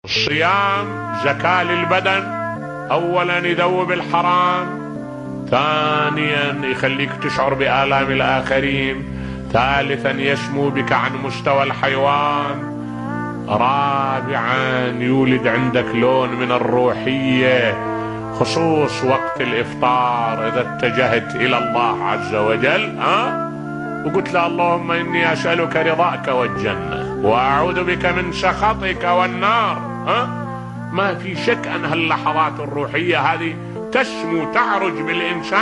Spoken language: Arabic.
الصيام زكاة للبدن، اولا يذوب الحرام، ثانيا يخليك تشعر بآلام الآخرين، ثالثا يسمو بك عن مستوى الحيوان، رابعا يولد عندك لون من الروحية، خصوص وقت الإفطار إذا اتجهت إلى الله عز وجل وقلت له اللهم إني أسألك رضاك والجنة وأعوذ بك من سخطك والنار، ما في شك أن هاللحظات الروحية هذه تسمو تعرج بالإنسان.